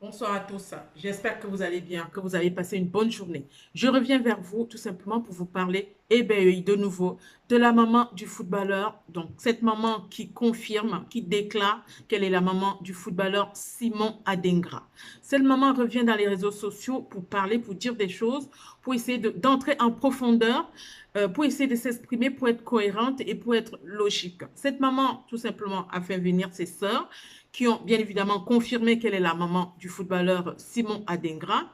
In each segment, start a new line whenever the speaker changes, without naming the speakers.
Bonsoir à tous. J'espère que vous allez bien, que vous allez passer une bonne journée. Je reviens vers vous tout simplement pour vous parler, de nouveau, de la maman du footballeur. Donc, cette maman qui confirme, qui déclare qu'elle est la maman du footballeur Simon Adingra. Cette maman revient dans les réseaux sociaux pour parler, pour dire des choses, pour essayer d'entrer en profondeur, pour essayer de s'exprimer, pour être cohérente et pour être logique. Cette maman, tout simplement, a fait venir ses sœurs qui ont bien évidemment confirmé qu'elle est la maman du footballeur Simon Adingra.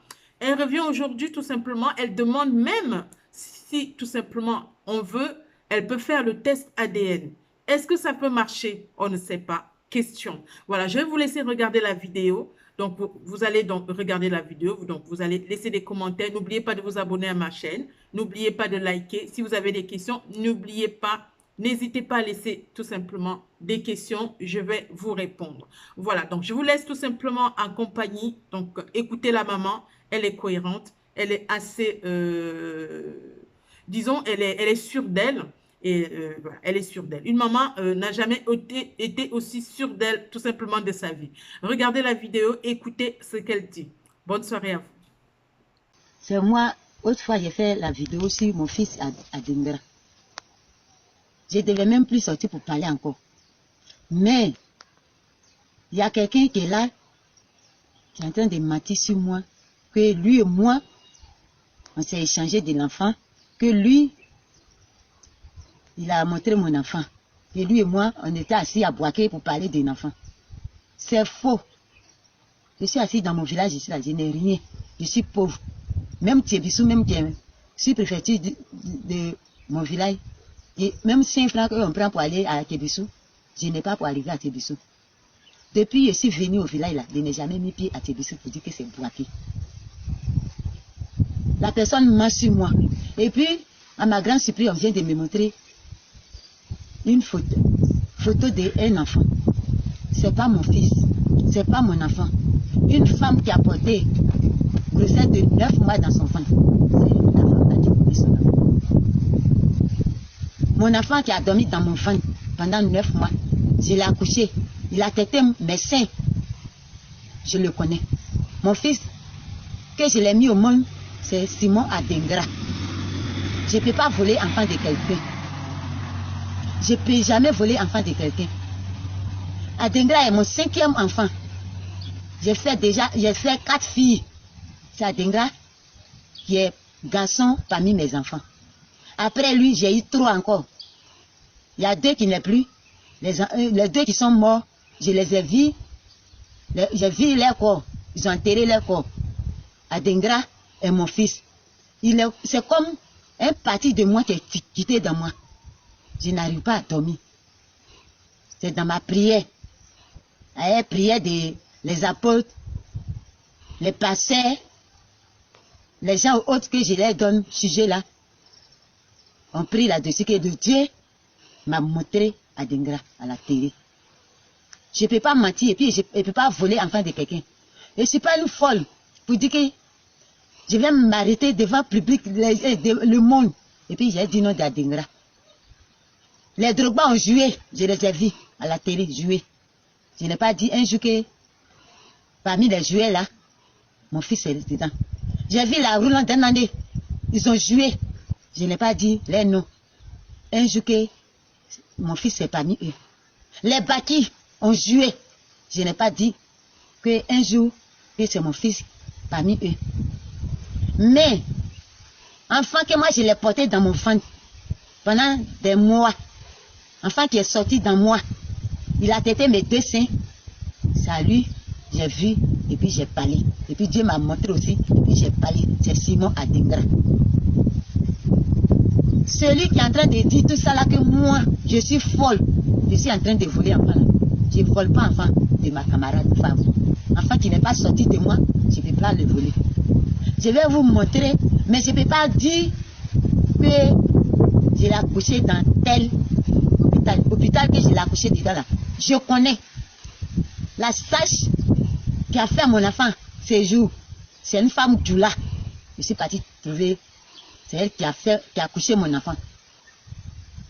Elle revient aujourd'hui tout simplement, elle demande même si tout simplement on veut, elle peut faire le test ADN. Est-ce que ça peut marcher? On ne sait pas. Question. Voilà, je vais vous laisser regarder la vidéo. Donc, vous allez donc regarder la vidéo. Donc, vous allez laisser des commentaires. N'oubliez pas de vous abonner à ma chaîne. N'oubliez pas de liker. Si vous avez des questions, n'oubliez pas. N'hésitez pas à laisser tout simplement des questions, je vais vous répondre. Voilà, donc je vous laisse tout simplement en compagnie. Donc, écoutez la maman, elle est cohérente, elle est assez, disons, elle est sûre d'elle. Et voilà, elle est sûre d'elle. Une maman n'a jamais été aussi sûre d'elle, tout simplement de sa vie. Regardez la vidéo, écoutez ce qu'elle dit. Bonne soirée à vous.
C'est moi, autrefois j'ai fait la vidéo sur mon fils à Dengra. Je ne devais même plus sortir pour parler encore. Mais, il y a quelqu'un qui est là, qui est en train de mentir sur moi, que lui et moi, on s'est échangé de l'enfant, que lui, il a montré mon enfant. Et lui et moi, on était assis à Boaké pour parler d'un enfant. C'est faux. Je suis assis dans mon village, je suis là, je n'ai rien. Je suis pauvre. Même Thiebissou, même qui est sous-préfecture de mon village, et même 5 francs qu'on prend pour aller à Thiebissou, je n'ai pas pour arriver à Thiebissou. Depuis que je suis venu au village là, je n'ai jamais mis pied à Thiebissou pour dire que c'est Boaké. La personne ment sur moi. Et puis, à ma grande surprise, on vient de me montrer une photo d'un enfant. C'est pas mon fils, c'est pas mon enfant. Une femme qui a porté grossesse de 9 mois dans son ventre. C'est la femme qui a découvert son enfant. Mon enfant qui a dormi dans mon ventre pendant 9 mois, je l'ai accouché. Il a été médecin. Je le connais. Mon fils, que je l'ai mis au monde, c'est Simon Adingra. Je ne peux pas voler enfant de quelqu'un. Je ne peux jamais voler enfant de quelqu'un. Adingra est mon 5e enfant. J'ai fait 4 filles. C'est Adingra qui est garçon parmi mes enfants. Après lui, j'ai eu 3 encore. Il y a 2 qui n'est plus. Les 2 qui sont morts, je les ai vus. J'ai vu leur corps. Ils ont enterré leur corps. Adingra est mon fils. C'est comme un parti de moi qui est quitté dans moi. Je n'arrive pas à dormir. C'est dans ma prière. La prière des apôtres, les pasteurs, les gens autres que je leur donne, sujet là. On prie là-dessus que Dieu m'a montré Adingra à la télé. Je ne peux pas mentir et puis je ne peux pas voler enfant de quelqu'un. Je ne suis pas une folle pour dire que je vais m'arrêter devant le public, le monde. Et puis j'ai dit non d'Adingra. Les drogues ont joué, je les ai vus à la télé jouer. Je n'ai pas dit un jour que parmi les jouets là, mon fils est dedans. J'ai vu la roulant d'un année, ils ont joué. Je n'ai pas dit les noms. Un jour que mon fils est parmi eux. Les bâtis ont joué. Je n'ai pas dit qu'un jour que c'est mon fils parmi eux. Mais, enfant que moi je l'ai porté dans mon ventre pendant des mois. Enfant qui est sorti dans moi. Il a tété mes 2 seins. C'est à lui, j'ai vu et puis j'ai parlé. Et puis Dieu m'a montré aussi et puis j'ai parlé. C'est Simon Adingra. Celui qui est en train de dire tout ça là que moi, je suis folle. Je suis en train de voler enfant là. Je ne vole pas enfant de ma camarade femme. Enfant qui n'est pas sorti de moi, je ne peux pas le voler. Je vais vous montrer, mais je ne peux pas dire que je l'ai accouché dans tel hôpital. Hôpital que je l'ai accouché dedans là. Je connais. La sage qui a fait mon enfant ces jours, c'est une femme Djoula. Je suis partie trouver. C'est elle qui a accouché mon enfant.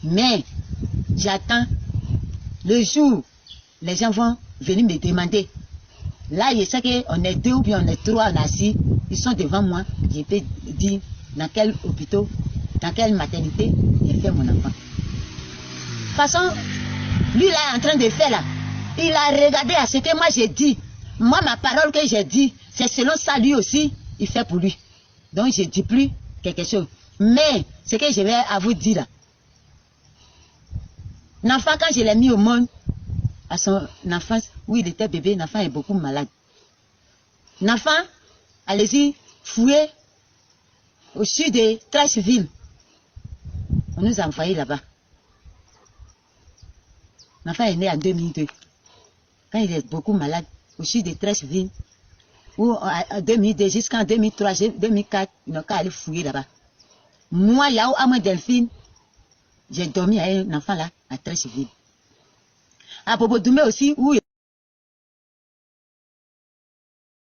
Mais j'attends le jour où les gens vont venir me demander Là, je sais qu'on est 2 ou bien on est 3, on est assis. Ils sont devant moi. Je peux dire dans quel hôpital, dans quelle maternité j'ai fait mon enfant. De toute façon, lui là est en train de faire là. Il a regardé à ce que moi j'ai dit. Moi, ma parole que j'ai dit, c'est selon ça lui aussi, il fait pour lui. Donc, je ne dis plus quelque chose. Mais, ce que je vais à vous dire là, l'enfant, quand je l'ai mis au monde, à son enfance, où il était bébé, l'enfant est beaucoup malade. L'enfant, allez-y, fouillez au sud de Trashville. On nous a envoyés là-bas. L'enfant est né en 2002. Quand il est beaucoup malade, au sud de Trashville, ou en 2002 jusqu'en 2003, 2004, ils n'ont qu'à aller fouiller là-bas. Moi, là où à moi Delphine, j'ai dormi avec un enfant là, à Trashville. À Bobo Doumé aussi, où